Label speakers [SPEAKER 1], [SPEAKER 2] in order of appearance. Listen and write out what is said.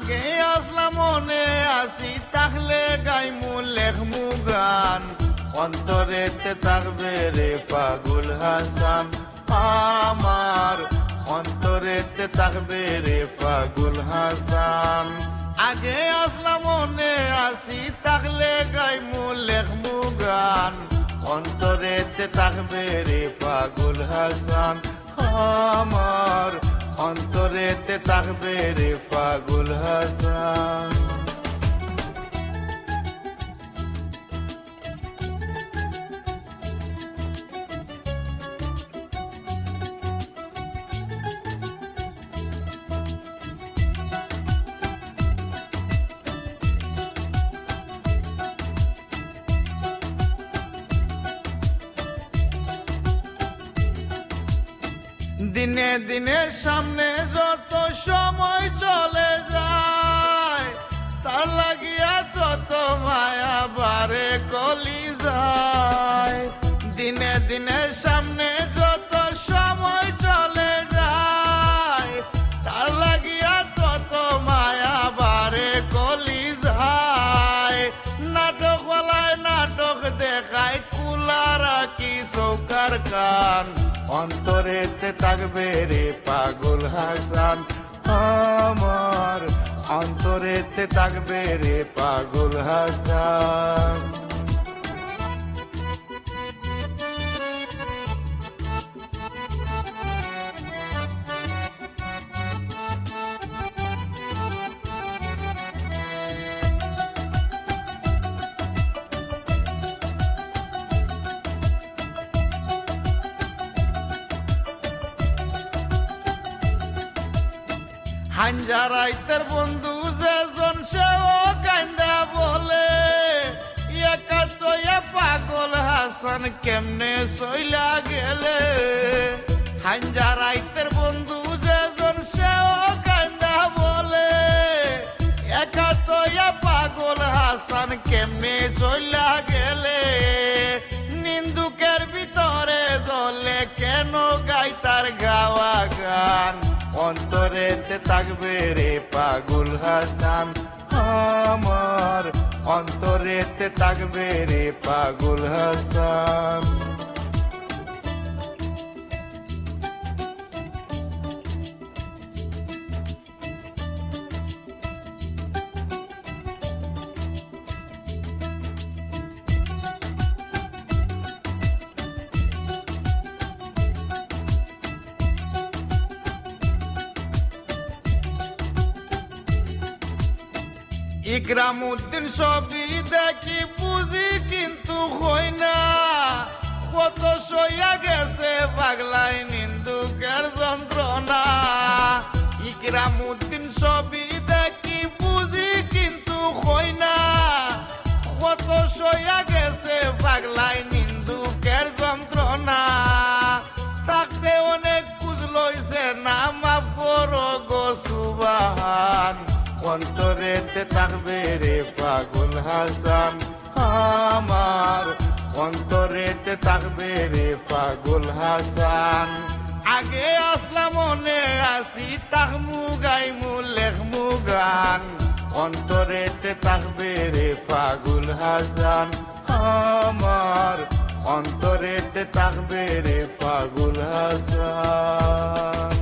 [SPEAKER 1] আগে আসলাম মনে আসি তাহলে গাইমু লেখমু গান অন্তরেতে থাকবে রে পাগল হাসান আমার অন্তরেতে থাকবে রে পাগল হাসান আগে আসলাম মনে আসি তাহলে গাইমু লেখমু গান অন্তরেতে থাকবে রে পাগল হাসান আমার অন্তরেতে থাকবে রে পাগল হাসান দিনে দিনে সামনে যত সময় চলে যায় তার লাগিয়া তত মায়া বারে কলি যায় দিনে দিনে সামনে যত সময় চলে যায় তার লাগিয়া তত মায়া বারে কলি যায় নাটক বলায় নাটক দেখায় কুলারা কি চৌকার কান অন্তরেতে থাকবে রে পাগল হাসান আমার অন্তরেতে থাকবে রে পাগল হাসান হাঞ্জারাইতের বন্ধু যেজন সেও কান্দা বলে একা তো পাগল হাসান কেমনে চইলা গেলে হাঞ্জারাইতের বন্ধু যেজন সেও কান্দা বলে একা তো পাগল হাসান কেমনে চইলা গেলে নিন্দুকের ভিতরে জ্বলে কেন গাই তার গাওয়া গান অন্তরেতে থাকবে রে পাগল হাসান আমার অন্তরেতে থাকবে রে পাগল হাসান ইকরামউদ্দিন ছবি দেখি বুঝি কিন্তু হই না কত সইয়া গেছে পাগলাই নিন্দুকের যন্ত্রণা ইকরামউদ্দিন ছবি দেখি বুঝি কিন্তু হই না কত সইয়া গেছে পাগলাই নিন্দুকের যন্ত্রণা থাকতে অনেক কুজ লইছে না মাফ করো গো সুবহান অন্তরেতে থাকবে রে পাগল হাসান আমার অন্তরেতে থাকবে রে পাগল হাসান আগে আসলাম মনে আসি তাহমু গাইমু লেখমু গান অন্তরেতে থাকবে রে পাগল হাসান আমার অন্তরেতে থাকবে রে পাগল হাসান